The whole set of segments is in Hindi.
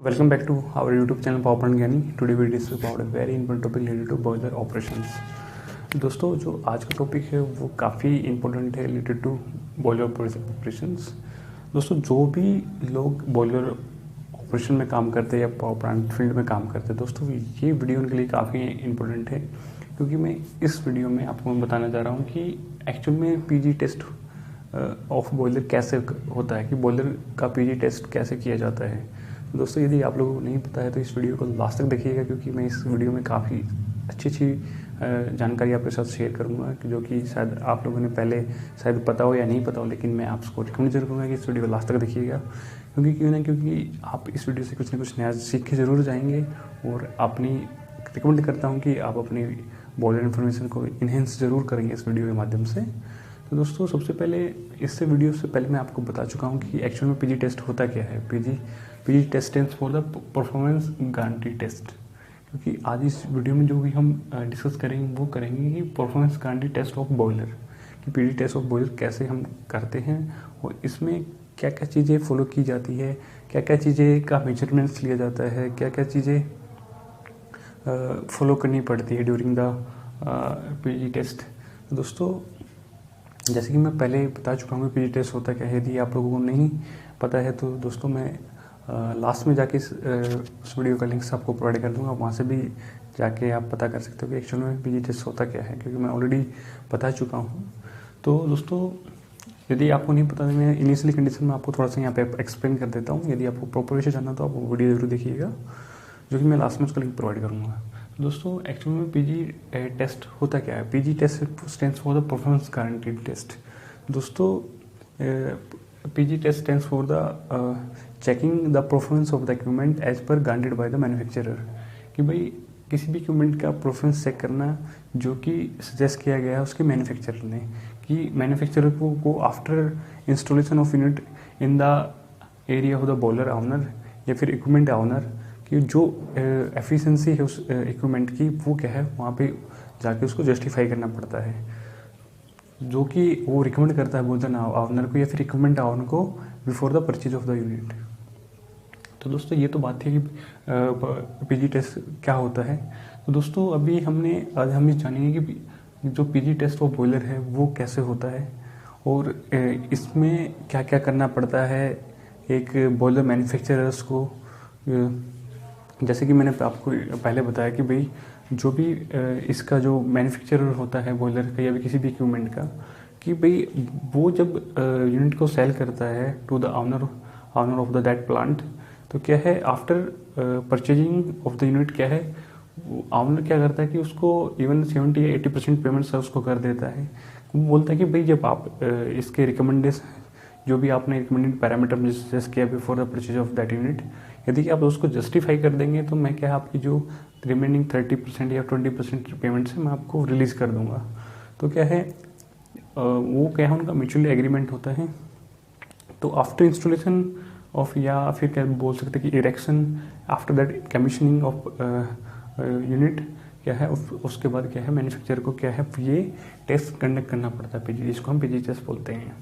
Welcome back to our YouTube channel Power Plant Gyani. Today we discuss about a very important topic related to boiler operations. दोस्तों जो आज का टॉपिक है वो काफ़ी इम्पोर्टेंट है रिलेटेड टू बॉयलर ऑपरेशंस. दोस्तों जो भी लोग बॉयलर ऑपरेशन में काम करते हैं या पावर प्लांट फील्ड में काम करते हैं, दोस्तों ये वीडियो उनके लिए काफ़ी इम्पोर्टेंट है, क्योंकि मैं इस वीडियो में आपको बताना चाह रहा हूँ कि एक्चुअल में पीजी टेस्ट ऑफ बॉयलर कैसे होता है, कि बॉयलर का पीजी टेस्ट कैसे किया जाता है. दोस्तों यदि आप लोगों को नहीं पता है तो इस वीडियो को लास्ट तक देखिएगा, क्योंकि मैं इस वीडियो में काफ़ी अच्छी जानकारी आपके साथ शेयर करूंगा, जो कि शायद आप लोगों ने पहले शायद पता हो या नहीं पता हो, लेकिन मैं आपको रिकमेंड जरूर करूँगा कि इस वीडियो को लास्ट तक देखिएगा. क्योंकि आप इस वीडियो से कुछ ना कुछ नया सीख के ज़रूर जाएंगे, और अपनी रिकमेंड करता हूँ कि आप अपनी बॉयलर इन्फॉर्मेशन को इन्हेंस ज़रूर करेंगे इस वीडियो के माध्यम से. तो दोस्तों सबसे पहले वीडियो से पहले मैं आपको बता चुका हूँ कि एक्चुअल में पीजी टेस्ट होता क्या है. PG test stands for the performance guarantee test. क्योंकि आज इस वीडियो में जो भी हम डिस्कस करेंगे वो करेंगे कि performance guarantee test of boiler, कि पीजी टेस्ट ऑफ बॉयलर कैसे हम करते हैं और इसमें क्या क्या चीज़ें फॉलो की जाती है, क्या क्या चीज़ें का मेजरमेंट्स लिया जाता है, क्या क्या चीज़ें फॉलो करनी पड़ती है ड्यूरिंग द पीजी टेस्ट. दोस्तों जैसे कि मैं पहले बता चुका हूँ पीजी टेस्ट होता क्या है. यदि आप लोगों को नहीं पता है तो दोस्तों मैं लास्ट में जाके उस वीडियो का लिंक्स आपको प्रोवाइड कर दूंगा, वहाँ से भी जाके आप पता कर सकते हो कि एक्चुअल में पीजी टेस्ट होता क्या है, क्योंकि मैं ऑलरेडी बता चुका हूँ. तो दोस्तों यदि आपको नहीं पता तो मैं इनिशियली कंडीशन में आपको थोड़ा सा यहाँ पे एक्सप्लेन कर देता हूँ. यदि आपको प्रॉपर वे से जानना तो आप वीडियो जरूर देखिएगा, जो कि मैं लास्ट में उसका लिंक प्रोवाइड करूँगा. दोस्तों एक्चुअल में पीजी टेस्ट होता क्या है. PG test stands for the performance guarantee test. दोस्तों PG test stands for the checking the performance of the equipment as per guaranteed by the manufacturer. कि भाई किसी भी इक्विपमेंट का परफॉर्मेंस चेक करना जो कि सजेस्ट किया गया है उसके मैन्युफैक्चरर ने, कि मैन्युफैक्चरर को after installation of unit in the area of the boiler owner या फिर इक्विपमेंट ऑनर, कि जो एफिशिएंसी है उस इक्विपमेंट की वो क्या है, वहाँ पे जाके उसको जस्टिफाई करना पड़ता है, जो कि वो रिकमेंड करता है बॉयलर ऑनर को या फिर इक्विपमेंट ऑनर को before the purchase of the unit. तो दोस्तों ये तो बात थी कि पीजी टेस्ट क्या होता है. तो दोस्तों आज हम ये जानेंगे कि जो पीजी टेस्ट ऑफ बॉयलर है वो कैसे होता है और इसमें क्या क्या करना पड़ता है एक बॉयलर मैन्युफैक्चरर्स को. जैसे कि मैंने आपको पहले बताया कि भाई जो भी इसका जो मैन्युफैक्चरर होता है बॉयलर का या भी किसी भी इक्विपमेंट का, कि भाई वो जब यूनिट को सेल करता है to the owner of the that plant, तो क्या है after purchasing of the unit क्या है ऑनर क्या करता है कि उसको इवन 70 या 80% पेमेंट उसको कर देता है. वो बोलता है कि भाई जब आप इसके रिकमेंडेशन जो भी आपने रिकमेंडेड पैरामीटर सजेस्ट किया before the purchase of that unit, यदि आप उसको जस्टिफाई कर देंगे तो मैं क्या आपकी जो रिमेनिंग 30% या 20% पेमेंट से मैं आपको रिलीज़ कर दूंगा. तो क्या है वो क्या है उनका म्यूचुअली एग्रीमेंट होता है. तो आफ्टर इंस्टॉलेशन ऑफ या फिर क्या बोल सकते हैं कि erection after that commissioning of unit क्या है उसके बाद क्या है मैन्युफैक्चरर को क्या है ये टेस्ट कंडक्ट करना पड़ता है पीजी, जिसको हम पीजी टेस्ट बोलते हैं.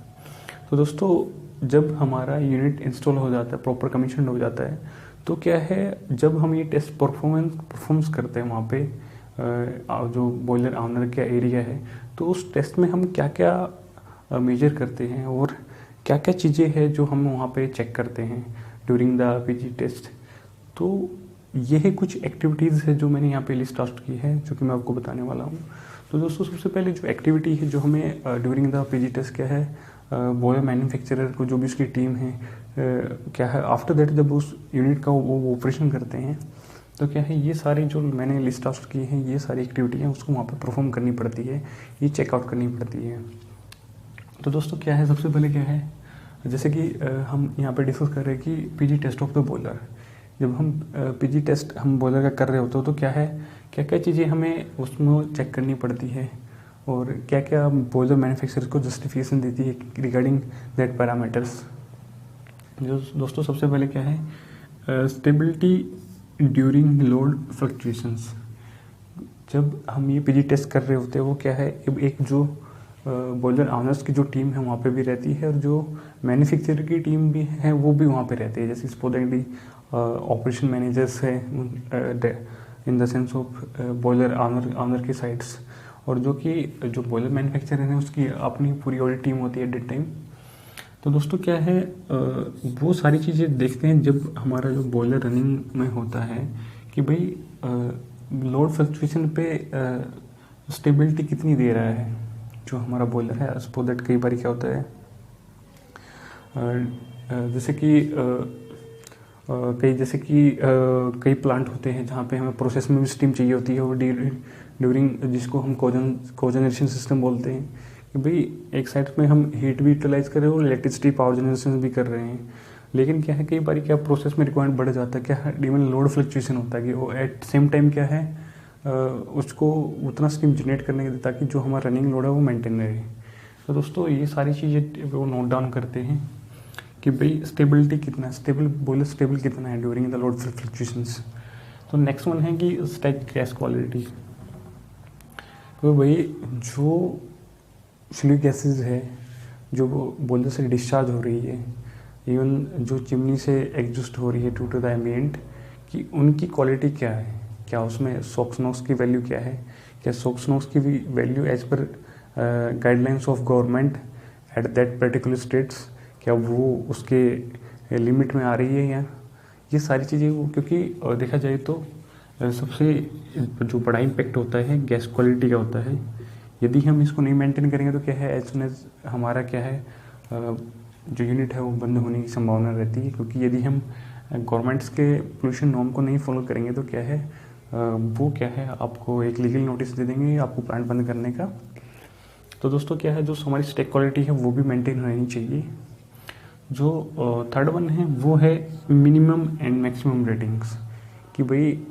तो दोस्तों जब हमारा यूनिट इंस्टॉल हो जाता है, प्रॉपर कमीशन हो जाता है, तो क्या है जब हम ये टेस्ट परफॉर्म्स करते हैं वहाँ पे जो बॉयलर ऑनर का एरिया है, तो उस टेस्ट में हम क्या क्या मेजर करते हैं और क्या क्या चीज़ें हैं जो हम वहाँ पे चेक करते हैं ड्यूरिंग द पीजी टेस्ट. तो ये कुछ एक्टिविटीज़ है जो मैंने यहाँ पे लिस्ट आउट की है, जो कि मैं आपको बताने वाला हूँ. तो दोस्तों सबसे पहले जो एक्टिविटी है जो हमें ड्यूरिंग द पीजी टेस्ट क्या है, बॉयलर मैन्युफैक्चरर को जो भी उसकी टीम है क्या है आफ्टर दैट जब उस यूनिट का वो ऑपरेशन करते हैं, तो क्या है ये सारी जो मैंने लिस्ट आउट की है ये सारी एक्टिविटी हैं उसको वहाँ पे परफॉर्म करनी पड़ती है, ये चेकआउट करनी पड़ती है. तो दोस्तों क्या है सबसे पहले क्या है, जैसे कि हम यहाँ पे डिस्कस कर रहे हैं कि PG test of the boiler. जब हम पीजी टेस्ट हम बॉयलर का कर रहे होते हो तो क्या है क्या क्या चीज़ें हमें उसमें चेक करनी पड़ती है और क्या क्या बॉयलर मैन्युफैक्चरर को जस्टिफिकेशन देती है रिगार्डिंग दैट पैरामीटर्स. जो दोस्तों सबसे पहले क्या है स्टेबिलिटी ड्यूरिंग लोड फ्लक्चुएशंस. जब हम ये पीजी टेस्ट कर रहे होते हैं वो क्या है एक जो बॉयलर ऑनर्स की जो टीम है वहाँ पे भी रहती है और जो मैन्युफैक्चरर की टीम भी है वो भी वहाँ पे रहती है. जैसे सपोजिंगली ऑपरेशन मैनेजर्स है in the sense of boiler owner की साइड्स, और जो बॉयलर मैन्युफैक्चरर है उसकी अपनी पूरी ऑडिट टीम होती है एट द टाइम। तो दोस्तों क्या है, वो सारी चीज़ें देखते हैं जब हमारा जो बॉयलर रनिंग में होता है कि भाई लोड फ्लक्चुएशन पे स्टेबिलिटी कितनी दे रहा है जो हमारा बॉयलर है। सपोज दैट कई बार क्या होता है, जैसे कि कई प्लांट होते हैं जहाँ पे हमें प्रोसेस में भी स्टीम चाहिए होती है, और ड्यूरिंग जिसको हम कोजनरेशन सिस्टम बोलते हैं कि भाई एक साइड में हम हीट भी यूटिलाइज कर रहे हैं और इलेक्ट्रिसिटी पावर जनरेशन भी कर रहे हैं। लेकिन क्या है, कई बार क्या प्रोसेस में रिक्वायरमेंट बढ़ जाता है, क्या है इवन लोड फ्लक्चुएशन होता है कि वो एट सेम टाइम क्या है उसको उतना स्टीम जनरेट करने के ताकि जो हमारा रनिंग लोड है वो मेंटेन रहे। तो दोस्तों ये सारी चीज़ें वो नोट डाउन करते हैं कि भाई स्टेबिलिटी कितना, बॉयलर स्टेबल कितना है ड्यूरिंग द लोड फ्लक्चुएशंस। तो नेक्स्ट वन है कि स्टैक गैस क्वालिटी। तो भाई जो फ्लूइड गैसेज है जो बॉयलर से डिस्चार्ज हो रही है, इवन जो चिमनी से एग्जॉस्ट हो रही है टू द एम्बिएंट, कि उनकी क्वालिटी क्या है, क्या उसमें सोक्स नॉक्स की वैल्यू क्या है, क्या सोक्स नॉक्स की value as per guidelines of government at that particular states, क्या वो उसके लिमिट में आ रही है या ये सारी चीज़ें वो, क्योंकि देखा जाए तो सबसे जो बड़ा इम्पेक्ट होता है गैस क्वालिटी का होता है। यदि हम इसको नहीं मेंटेन करेंगे तो क्या है, एज सुन एज हमारा क्या है जो यूनिट है वो बंद होने की संभावना रहती है। क्योंकि यदि हम गवर्नमेंट्स के पोल्यूशन नॉर्म को नहीं फॉलो करेंगे तो क्या है वो क्या है आपको एक लीगल नोटिस दे देंगे आपको प्लांट बंद करने का। तो दोस्तों क्या है, जो हमारी स्टैक क्वालिटी है वो भी मेंटेन रहनी चाहिए। जो थर्ड वन है वो है मिनिमम एंड मैक्सिमम रेटिंग्स, कि भाई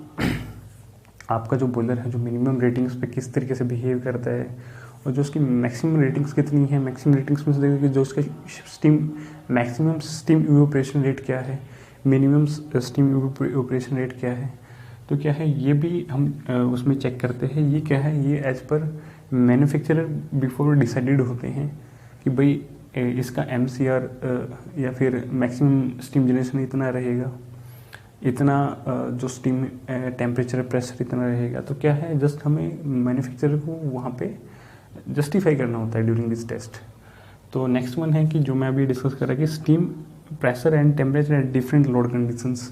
आपका जो बॉयलर है जो मिनिमम रेटिंग्स पे किस तरीके से बिहेव करता है, और जो उसकी मैक्सिमम रेटिंग्स कितनी है। मैक्सिमम रेटिंग्स में से देखिए कि जो उसका मैक्सिमम स्टीम इवेपोरेशन रेट क्या है, मिनिमम स्टीम इवेपोरेशन रेट क्या है। तो क्या है ये भी हम उसमें चेक करते हैं। ये क्या है, ये as per manufacturer before decided होते हैं कि भाई इसका MCR या फिर मैक्सिमम स्टीम जनरेशन इतना रहेगा, इतना जो स्टीम टेम्परेचर प्रेशर इतना रहेगा। तो क्या है, जस्ट हमें मैन्युफैक्चरर को वहाँ पे जस्टिफाई करना होता है ड्यूरिंग दिस टेस्ट। तो नेक्स्ट वन है कि जो मैं अभी डिस्कस कर रहा कि steam pressure and temperature at different load conditions,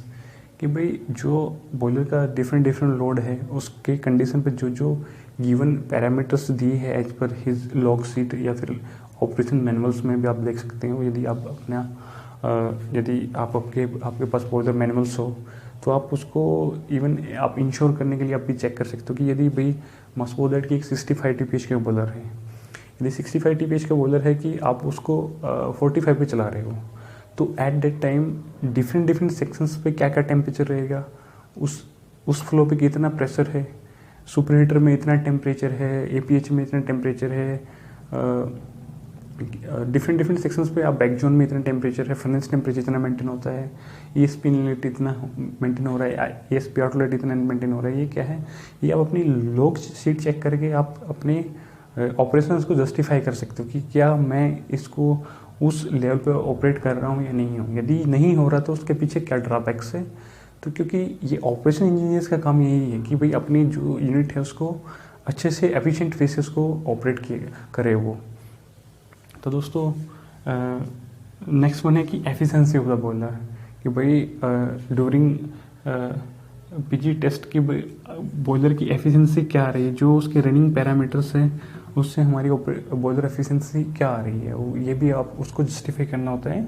कि भाई जो बॉयलर का डिफरेंट लोड है उसके कंडीशन पे जो गिवन पैरामीटर्स दिए हैं एज पर हिज लॉग शीट या फिर ऑपरेशन मैनुअल्स में भी आप देख सकते हो। यदि आप आपके पास बॉयलर मैनुअल्स हो तो आप उसको इवन आप इंश्योर करने के लिए आप भी चेक कर सकते हो कि यदि भाई मसबूत दैट की एक 65 TPH का बॉयलर है, यदि 65 TPH का बॉयलर है कि आप उसको 45 पे चला रहे हो, तो at that time different sections पे क्या क्या टेम्परेचर रहेगा, उस फ्लो पे कितना प्रेशर है, सुपर हीटर में इतना टेम्परेचर है, APH में इतना टेम्परेचर है, डिफरेंट सेक्शंस पे आप बैक जोन में इतना टेम्परेचर है, फर्नेस टेम्परेचर इतना मेंटेन होता है, ESP इनलेट इतना मेंटेन हो रहा है, ESP आउटलेट इतना मेंटेन हो रहा है। ये क्या है, ये आप अपनी लॉग शीट चेक करके आप अपने ऑपरेशंस को जस्टिफाई कर सकते हो कि क्या मैं इसको उस लेवल पे ऑपरेट कर रहा हूँ या नहीं हूँ। यदि नहीं हो रहा तो उसके पीछे क्या ड्रॉबैक्स है। तो क्योंकि ये ऑपरेशन इंजीनियर्स का काम यही है कि भाई अपनी जो यूनिट है उसको अच्छे से एफिशिएंट वे से उसको ऑपरेट करे वो। तो दोस्तों नेक्स्ट वन है कि एफिशिएंसी ऑफ द बॉयलर, कि भाई ड्यूरिंग PG टेस्ट की बॉयलर की एफिशिएंसी क्या आ रही है, जो उसके रनिंग पैरामीटर्स हैं उससे हमारी बॉयलर एफिशिएंसी क्या आ रही है, वो ये भी आप उसको जस्टिफाई करना होता है।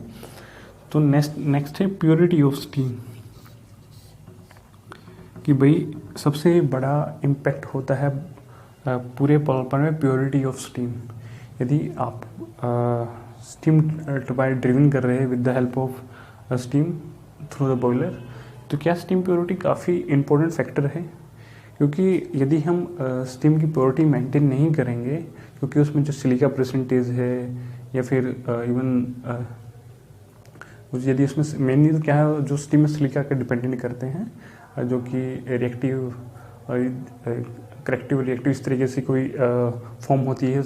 तो नेक्स्ट है प्योरिटी ऑफ स्टीम, कि भाई सबसे बड़ा इम्पैक्ट होता है पूरे पॉवर में प्योरिटी ऑफ स्टीम। यदि आप स्टीम टर्बाइन ड्रिवन कर रहे हैं with the help of steam through the boiler, तो क्या स्टीम प्योरिटी काफ़ी इम्पोर्टेंट फैक्टर है। क्योंकि यदि हम स्टीम की प्योरिटी मेंटेन नहीं करेंगे, क्योंकि उसमें जो सिलिका परसेंटेज है या फिर इवन यदि उसमें मेनली तो क्या है, जो स्टीम में सिलिका के डिपेंडेंट करते हैं, जो कि रिएक्टिव करेक्टिव रिएक्टिव इस तरीके से कोई फॉर्म होती है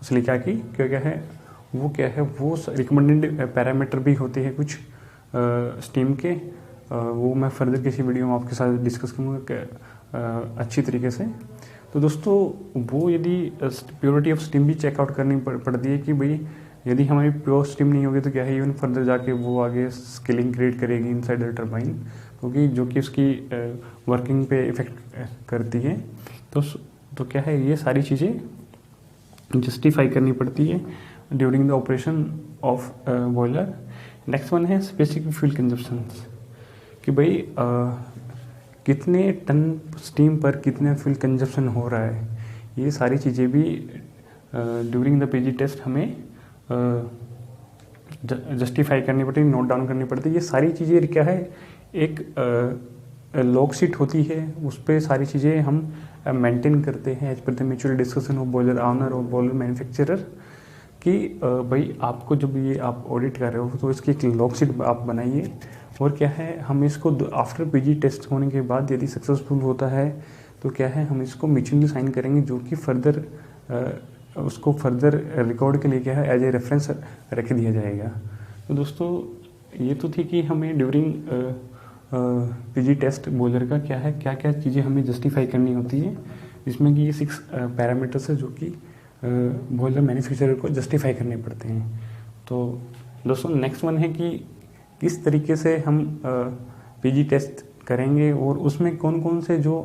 सिलिका की, क्या है वो रिकमेंडेड पैरामीटर भी होते हैं कुछ स्टीम के, वो मैं फर्दर किसी वीडियो में आपके साथ डिस्कस करूँगा अच्छी तरीके से। तो दोस्तों वो यदि प्योरिटी ऑफ स्टीम भी चेकआउट करनी पड़ती है कि भाई यदि हमारी प्योर स्टीम नहीं होगी तो क्या है, इवन फर्दर जाके वो आगे स्केलिंग क्रिएट करेगी इनसाइड द टरबाइन, क्योंकि जो कि उसकी वर्किंग पे इफेक्ट करती है। तो क्या है, ये सारी चीज़ें जस्टिफाई करनी पड़ती है during the operation of boiler. Next one है स्पेसिफिक फ्यूल कंजप्शंस, कि भाई कितने टन स्टीम पर कितने फ्यूल कंजप्शन हो रहा है। ये सारी चीज़ें भी ड्यूरिंग द पीजी टेस्ट हमें जस्टिफाई करनी पड़ती है, नोट डाउन करनी पड़ती है। ये सारी चीज़ें क्या है, एक लॉग शीट होती है, उस पर सारी चीज़ें हम मेंटेन करते हैं as per the mutual discussion of boiler owner और बॉयलर मैन्युफैक्चरर, कि भाई आपको जब ये आप ऑडिट कर रहे हो तो इसकी एक लॉग शीट आप बनाइए। और क्या है, हम इसको आफ्टर पीजी टेस्ट होने के बाद यदि सक्सेसफुल होता है तो क्या है, हम इसको म्यूचुअली साइन करेंगे, जो कि फर्दर उसको फर्दर रिकॉर्ड के लिए क्या है एज ए रेफरेंस रख दिया जाएगा। तो दोस्तों ये तो थी कि हमें ड्यूरिंग पीजी टेस्ट बॉयलर का क्या है, क्या क्या चीज़ें हमें जस्टिफाई करनी होती है, जिसमें कि ये 6 पैरामीटर्स है जो कि बॉयलर मैन्युफैक्चरर को जस्टिफाई करने पड़ते हैं। तो दोस्तों नेक्स्ट वन है कि किस तरीके से हम पीजी टेस्ट करेंगे और उसमें कौन कौन से जो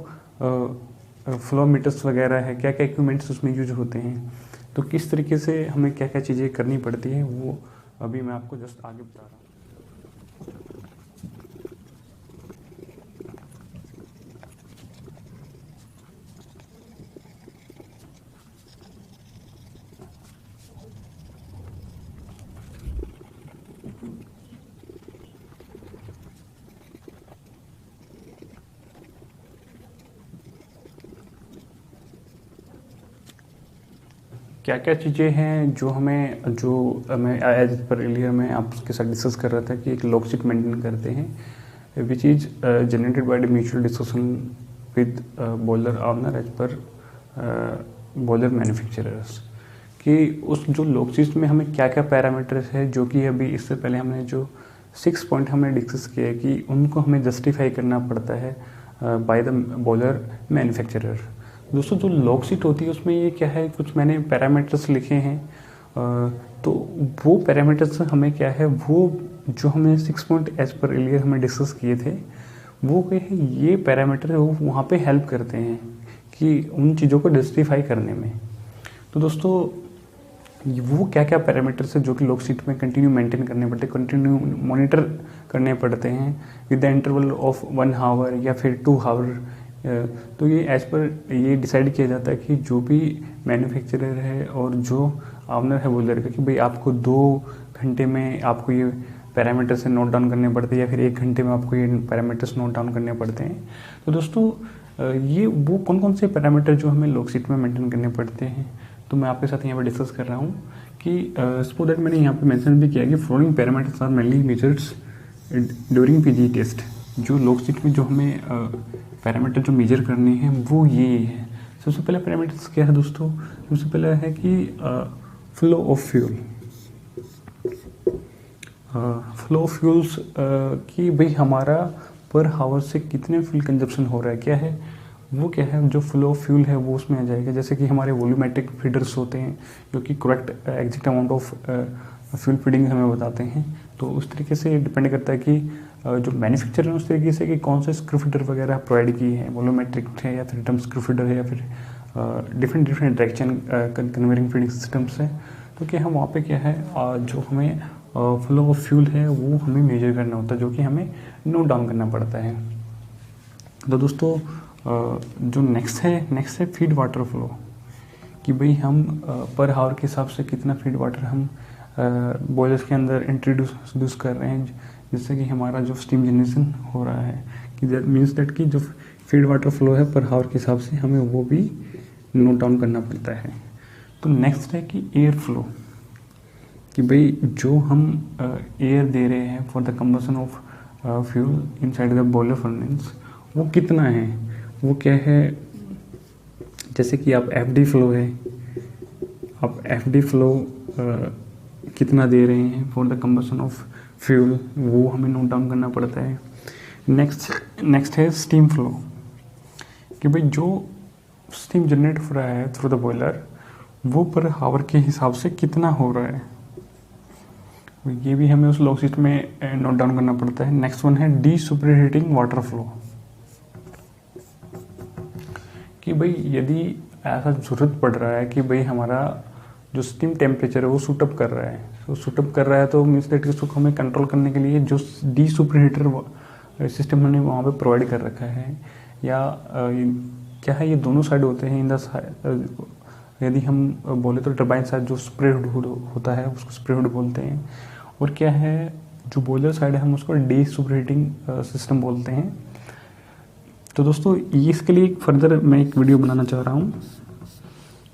फ्लो मीटर्स वगैरह है, क्या क्या इक्विपमेंट्स उसमें यूज होते हैं, तो किस तरीके से हमें क्या क्या चीज़ें करनी पड़ती है, वो अभी मैं आपको जस्ट आगे बता रहा हूँ। क्या क्या चीज़ें हैं जो मैं एज पर एलियर में आपके साथ डिस्कस कर रहा था कि एक लॉग शीट मेंटेन करते हैं, which is generated by the mutual discussion with boiler owner as per boiler manufacturers, कि उस जो लॉग शीट में हमें क्या क्या पैरामीटर्स है, जो कि अभी इससे पहले हमने जो 6 पॉइंट हमने डिस्कस किए कि उनको हमें जस्टिफाई करना पड़ता है बाय द बॉयलर मैन्युफैक्चरर। दोस्तों जो लॉग शीट होती है उसमें ये क्या है, कुछ मैंने पैरामीटर्स लिखे हैं, तो वो पैरामीटर्स हमें क्या है, वो जो हमें 6 पॉइंट एज पर एलियर हमें डिस्कस किए थे, वो क्या है, ये पैरामीटर वो वहाँ पे हेल्प करते हैं कि उन चीज़ों को जस्टिफाई करने में। तो दोस्तों वो क्या क्या पैरामीटर्स है जो कि लॉग शीट में कंटिन्यू मेंटेन करने पड़ते हैं, कंटिन्यू मॉनिटर करने पड़ते हैं with the interval of 1 hour या फिर 2 आवर। तो ये एज पर ये डिसाइड किया जाता है कि जो भी मैन्युफैक्चरर है और जो ऑनर है बॉयलर का, कि भाई आपको 2 घंटे में आपको ये पैरामीटर्स नोट डाउन करने पड़ते हैं या फिर 1 घंटे में आपको ये पैरामीटर्स नोट डाउन करने पड़ते हैं। तो दोस्तों ये वो कौन कौन से पैरामीटर जो हमें लॉग शीट में मेंटेन करने पड़ते हैं, तो मैं आपके साथ यहाँ पर डिस्कस कर रहा हूँ कि सो दैट मैंने यहाँ पे मेंशन भी किया कि following parameters are mainly measures during PG test. जो लॉग शीट में जो हमें पैरामीटर जो मेजर करने हैं वो ये है। सबसे पहला पैरामीटर्स क्या है दोस्तों, सबसे पहला है कि flow of fuel. Flow of fuels कि भाई हमारा पर हावर से कितने फ्यूल कंजप्शन हो रहा है, क्या है वो, क्या है जो फ्लो ऑफ फ्यूल है वो उसमें आ जाएगा। जैसे कि हमारे वॉल्यूमेट्रिक फीडर्स होते हैं जो कि correct exact amount of fuel feeding हमें बताते हैं। तो उस तरीके से डिपेंड करता है कि जो मैन्युफैक्चरर है उस तरीके से कि कौन से स्क्रू फीडर वगैरह प्रोवाइड किए हैं, वॉल्यूमेट्रिक है या फिर ड्रम स्क्रू फीडर है या फिर डिफरेंट डायरेक्शन कन्वेयरिंग फीडिंग सिस्टम्स है। तो क्या हम वहाँ पे क्या है जो हमें फ्लो ऑफ फ्यूल है वो हमें मेजर करना होता है, जो कि हमें नोट डाउन करना पड़ता है। तो दोस्तों जो नेक्स्ट है फीड वाटर फ्लो, कि भाई हम पर हावर के हिसाब से कितना फीड वाटर हम बॉयलर्स के अंदर इंट्रोड्यूस कर रहे हैं, जिससे कि हमारा जो स्टीम जनरेशन हो रहा है, कि दैट मीन्स दैट कि जो फीड वाटर फ्लो है पर हावर के हिसाब से हमें वो भी नोट डाउन करना पड़ता है। तो नेक्स्ट है कि एयर फ्लो, कि भाई जो हम एयर दे रहे हैं for the combustion of fuel inside the boiler furnace वो कितना है, वो क्या है। जैसे कि आप एफडी फ्लो है, आप एफडी फ्लो कितना दे रहे हैं for the combustion of fuel, वो हमें नोट डाउन करना पड़ता है। नेक्स्ट है स्टीम फ्लो, कि भाई जो स्टीम जनरेट हो रहा है थ्रू द बॉयलर वो पर हावर के हिसाब से कितना हो रहा है, ये भी हमें उस लॉग शीट में नोट डाउन करना पड़ता है। नेक्स्ट वन है D super heating water flow, कि भाई यदि ऐसा जरूरत पड़ रहा है कि भाई हमारा जो स्टीम टेम्परेचर है वो सूटअप कर रहा है, तो सूटअप कर रहा है तो मीन्स दैट इसको हमें कंट्रोल करने के लिए जो डी सुपर हीटर सिस्टम हमने वहाँ पे प्रोवाइड कर रखा है, या क्या है ये दोनों साइड होते हैं इन द, यदि हम बोले तो टरबाइन साइड जो स्प्रे हुड होता है उसको स्प्रे हुड बोलते हैं, और क्या है जो बॉयलर साइड है हम उसको डी सुपर हीटिंग सिस्टम बोलते हैं। तो दोस्तों इसके लिए फर्दर मैं एक वीडियो बनाना चाह रहा हूँ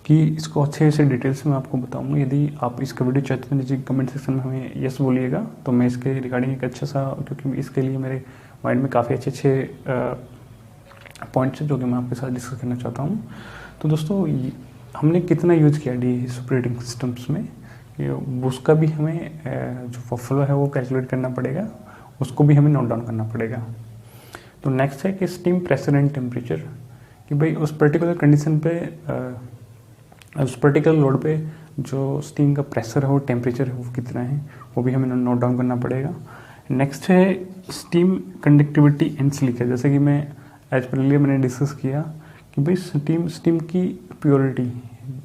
कि इसको अच्छे से डिटेल्स में आपको बताऊंगा। यदि आप इसका वीडियो चाहते हैं नीचे कमेंट सेक्शन में हमें यस बोलिएगा तो मैं इसके रिगार्डिंग एक अच्छा सा, क्योंकि इसके लिए मेरे माइंड में काफ़ी अच्छे पॉइंट्स हैं जो कि मैं आपके साथ डिस्कस करना चाहता हूँ। तो दोस्तों हमने कितना यूज़ किया डी सुपर हीटिंग सिस्टम्स में, उसका भी हमें जो फ्लो है वो कैलकुलेट करना पड़ेगा, उसको भी हमें नोट डाउन करना पड़ेगा। तो नेक्स्ट है कि स्टीम प्रेशर एंड टेम्परेचर, कि भाई उस पर्टिकुलर कंडीशन पे उस पर्टिकुलर लोड पे जो स्टीम का प्रेशर है वो टेम्परेचर है वो कितना है वो भी हमें नोट डाउन करना पड़ेगा। नेक्स्ट है स्टीम कंडक्टिविटी एंड सिलिका, जैसे कि मैं एज पर लिए मैंने डिस्कस किया कि भाई स्टीम की प्योरिटी,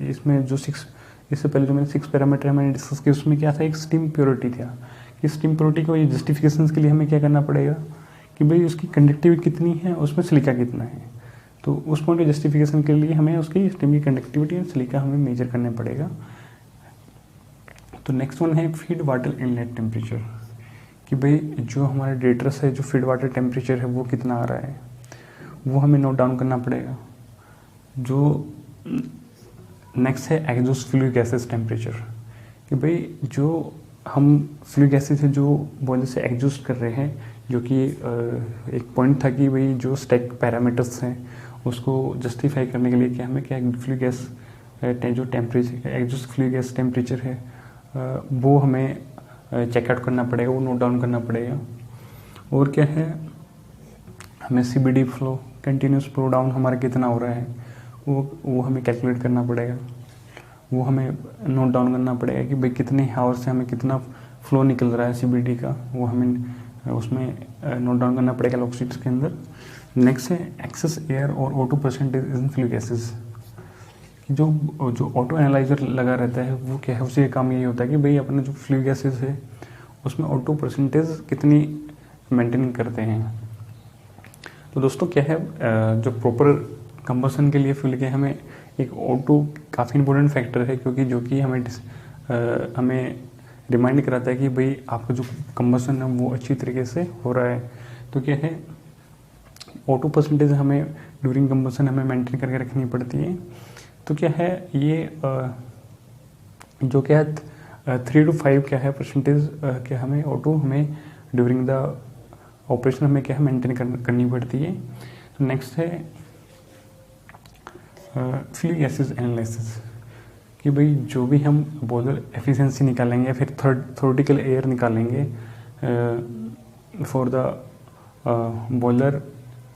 इसमें जो इससे पहले जो मैंने 6 पैरामीटर है मैंने डिस्कस किया उसमें क्या था, एक स्टीम प्योरिटी था कि स्टीम प्योरिटी को ये जस्टिफिकेशन के लिए हमें क्या करना पड़ेगा कि भाई उसकी कंडक्टिविटी कितनी है उसमें सिलिका कितना है, तो उस पॉइंट के जस्टिफिकेशन के लिए हमें उसकी स्टीम की कंडक्टिविटी और सिलिका हमें मेजर करने पड़ेगा। तो नेक्स्ट वन है फीड वाटर इनलेट टेम्परेचर, कि भाई जो हमारा डेटरस है जो फीड वाटर टेम्परेचर है वो कितना आ रहा है वो हमें नोट डाउन करना पड़ेगा। जो नेक्स्ट है एग्जॉस्ट फ्लूइड गैसेस टेम्परेचर, कि भाई जो हम फ्लूइड गैसेस है जो बॉयलर से एग्जॉस्ट कर रहे हैं, जो कि एक पॉइंट था कि भाई जो स्टैक पैरामीटर्स हैं उसको जस्टिफाई करने के लिए कि हमें क्या फ्लूइड गैस जो temperature exhaust fluid gas temperature है वो हमें चेकआउट करना पड़ेगा, वो नोट डाउन करना पड़ेगा। और क्या है हमें CBD flow continuous flow down हमारा कितना हो रहा है वो हमें कैलकुलेट करना पड़ेगा, वो हमें नोट डाउन करना पड़ेगा कि भाई कितने हावर से हमें कितना फ्लो निकल रहा है CBD का, वो हमें उसमें नोट डाउन करना पड़ेगा लॉग शीट्स के अंदर। नेक्स्ट है एक्सेस एयर और O2 percentage in flue gases, जो ऑटो एनालाइजर लगा रहता है वो क्या है, उसी का काम यही होता है कि भाई अपने जो फ्लू गैसेस है उसमें O2 परसेंटेज कितनी मेंटेन करते हैं। तो दोस्तों क्या है जो प्रॉपर कंबसन के लिए फ्यूल के हमें एक O2 काफ़ी इंपॉर्टेंट फैक्टर है, क्योंकि जो कि हमें रिमाइंड कराता है कि भाई आपका जो कंबसन है वो अच्छी तरीके से हो रहा है। तो क्या है O2 परसेंटेज हमें ड्यूरिंग कंबसन हमें मेंटेन करके रखनी पड़ती है। तो क्या है ये जो क्या है 3 to 5 क्या है परसेंटेज क्या हमें O2 हमें ड्यूरिंग द ऑपरेशन हमें क्या है मेंटेन करनी पड़ती है। तो नेक्स्ट है फ्लू गैसेस एनालिसिस, कि भाई जो भी हम बॉयलर एफिशिएंसी निकालेंगे या फिर थ्योरेटिकल एयर निकालेंगे for the boiler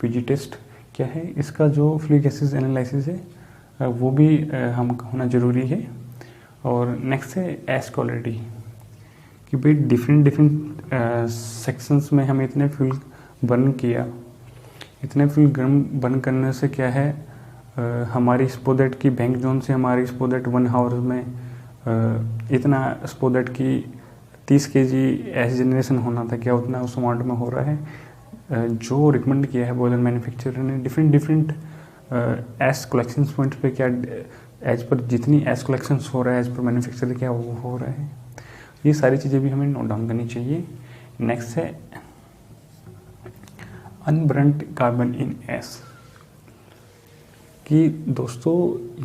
PG test, क्या है इसका जो फ्लू गैसेस एनालिसिस है वो भी हम होना ज़रूरी है। और नेक्स्ट है एस क्वालिटी, कि भाई डिफरेंट सेक्शंस में हमें इतने फ्यूल बर्न किया, इतने फ्यूल गर्म बर्न करने से क्या है हमारी स्पोदेट की बैंक जोन से हमारी स्पोदेट 1 आवर में इतना स्पोदेट की 30 kg एस जनरेशन होना था, क्या उतना उस अमाउंट में हो रहा है। जो रिकमेंड किया है बॉयलर मैन्युफैक्चरर ने डिफरेंट एस कलेक्शन पॉइंट्स पे क्या एज पर जितनी एस कलेक्शन हो रहा है एज पर मैन्युफैक्चरर क्या वो हो रहा है, ये सारी चीज़ें भी हमें नोट डाउन करनी चाहिए। नेक्स्ट है अनबर्न्ड कार्बन इन एस, कि दोस्तों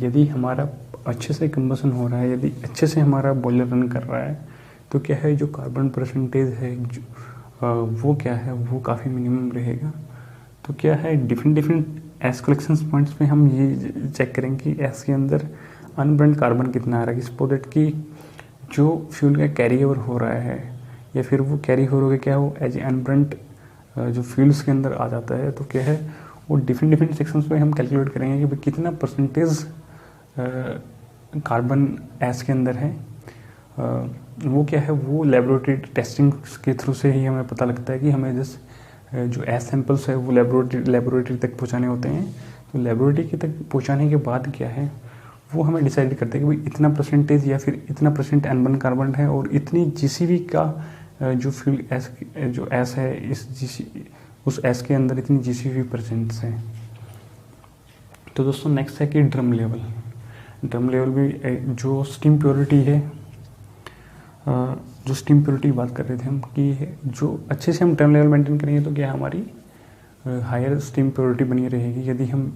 यदि हमारा अच्छे से कंबसन हो रहा है, यदि अच्छे से हमारा बॉयलर रन कर रहा है, तो क्या है जो कार्बन परसेंटेज है वो क्या है वो काफ़ी मिनिमम रहेगा। तो क्या है डिफरेंट एस कलेक्शन पॉइंट्स पे हम ये चेक करेंगे कि एस के अंदर अनबर्न्ड कार्बन कितना आ रहा है, स्पोदेट की जो फ्यूल का कैरी ओवर हो रहा है या फिर वो कैरी ओवर हो गया क्या वो एज अनबर्न्ड जो फील्ड्स के अंदर आ जाता है, तो क्या है वो डिफरेंट सेक्शंस में हम कैलकुलेट करेंगे कि भाई कितना परसेंटेज कार्बन एस के अंदर है। वो क्या है, वो लेबोरेटरी टेस्टिंग के थ्रू से ही हमें पता लगता है कि हमें जो एस सैंपल्स है वो लेबोरेटरी तक पहुंचाने होते हैं। तो लेबोरेटरी के तक पहुंचाने के बाद क्या है, वो हमें डिसाइड करते हैं कि भाई इतना परसेंटेज या फिर इतना परसेंट N1 कार्बन है और इतनी जीसीवी का जो फ्यूल एस जो एस है उस एस के अंदर इतनी जीसीवी परसेंट है। तो दोस्तों नेक्स्ट है कि ड्रम लेवल भी जो स्टीम प्योरिटी है, जो स्टीम प्योरिटी की बात कर रहे थे हम कि जो अच्छे से हम ड्रम लेवल मेंटेन करेंगे तो क्या हमारी हायर स्टीम प्योरिटी बनी रहेगी। यदि हम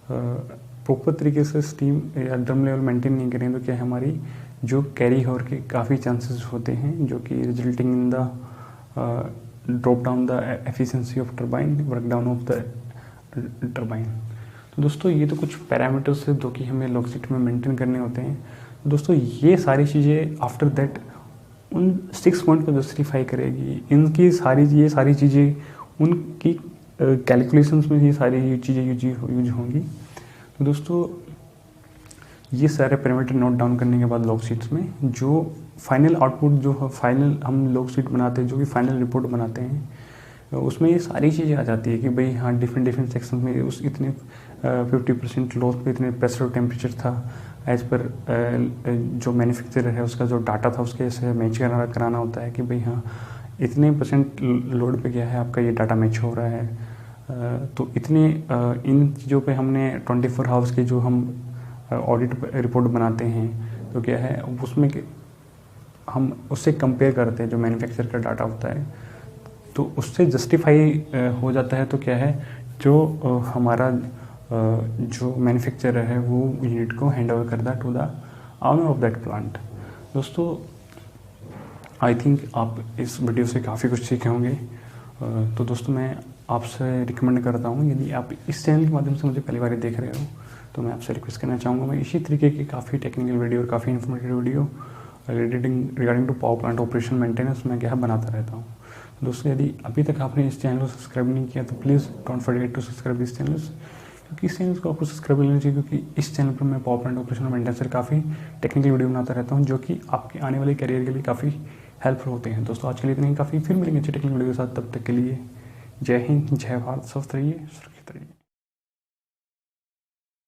प्रॉपर तरीके से स्टीम या ड्रम लेवल मेंटेन नहीं करें तो क्या हमारी जो कैरी होर के काफ़ी चांसेस होते हैं, जो कि resulting in the drop down the efficiency of turbine, work down of the turbine. तो दोस्तों ये तो कुछ पैरामीटर्स है जो कि हमें लॉग शीट में मेंटेन करने होते हैं। तो दोस्तों ये सारी चीज़ें आफ्टर दैट उन 6 पॉइंट को जस्टिफाई करेगी। ये सारी चीज़ें उनकी कैलकुलेशंस में ये सारी चीज़ें यूज होंगी। तो दोस्तों ये सारे पैरामीटर नोट डाउन करने के बाद लॉग शीट्स में जो फाइनल आउटपुट, जो फाइनल हम लॉग शीट बनाते हैं, जो कि फाइनल रिपोर्ट बनाते हैं, उसमें ये सारी चीज़ें आ जाती है कि भाई हाँ डिफरेंट सेक्शन में उस इतने 50% लॉस पे इतने प्रेशर और टेम्परेचर था, एज पर जो मैन्युफैक्चरर है उसका जो डाटा था उसके से मैच कराना होता है कि भाई हाँ इतने % लोड पे क्या है आपका ये डाटा मैच हो रहा है। तो इतने इन चीज़ों पे हमने 24 आवर्स के जो हम ऑडिट रिपोर्ट बनाते हैं, तो क्या है उसमें हम उससे कंपेयर करते हैं जो मैन्युफैक्चर का डाटा होता है, तो उससे जस्टिफाई हो जाता है। तो क्या है जो हमारा जो मैन्युफैक्चरर है वो यूनिट को हैंड ओवर करता है to the owner of that plant. दोस्तों आई थिंक आप इस वीडियो से काफ़ी कुछ सीखे होंगे। तो दोस्तों मैं आपसे रिकमेंड करता हूँ, यदि आप इस चैनल के माध्यम से मुझे पहली बार देख रहे हो तो मैं आपसे रिक्वेस्ट करना चाहूँगा, मैं इसी तरीके की काफ़ी टेक्निकल वीडियो और काफ़ी informative video regarding to power plant operation maintenance में क्या बनाता रहता हूँ। दोस्तों यदि अभी तक आपने इस चैनल को सब्सक्राइब नहीं किया तो please don't forget to subscribe this channel, क्योंकि इस चैनल को आपको सब्सक्राइब लेना चाहिए, क्योंकि इस चैनल पर मैं पावर प्लांट ऑपरेशन मेंटेनेंस से काफ़ी टेक्निकल वीडियो बनाता रहता हूँ जो कि आपके आने वाले करियर के लिए काफ़ी हेल्पफुल होते हैं। दोस्तों आज के लिए इतने ही काफ़ी, फिर मिलेंगे अच्छे टेक्निकल वीडियो के साथ। तब तक के लिए जय हिंद, जय भारत, स्वस्थ रहिए, सुरक्षित रहिए।